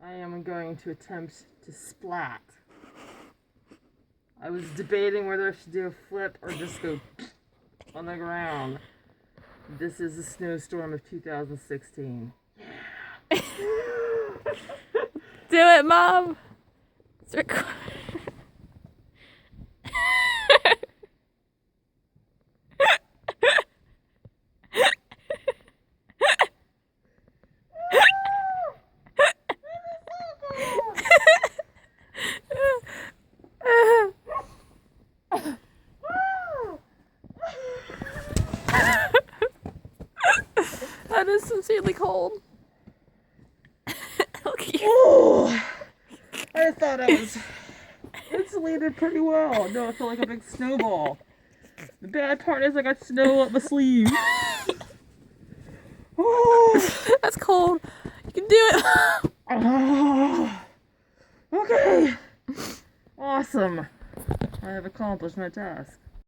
I am going to attempt to splat. I was debating whether I should do a flip or just go on the ground. This is the snowstorm of 2016. Do it, Mom. It's recording. That is sincerely cold. Look at you. Oh, I thought I was insulated pretty well. No, I feel like a big snowball. The bad part is I got snow up my sleeve. Oh, That's cold. You can do it. oh, okay. Awesome. I have accomplished my task.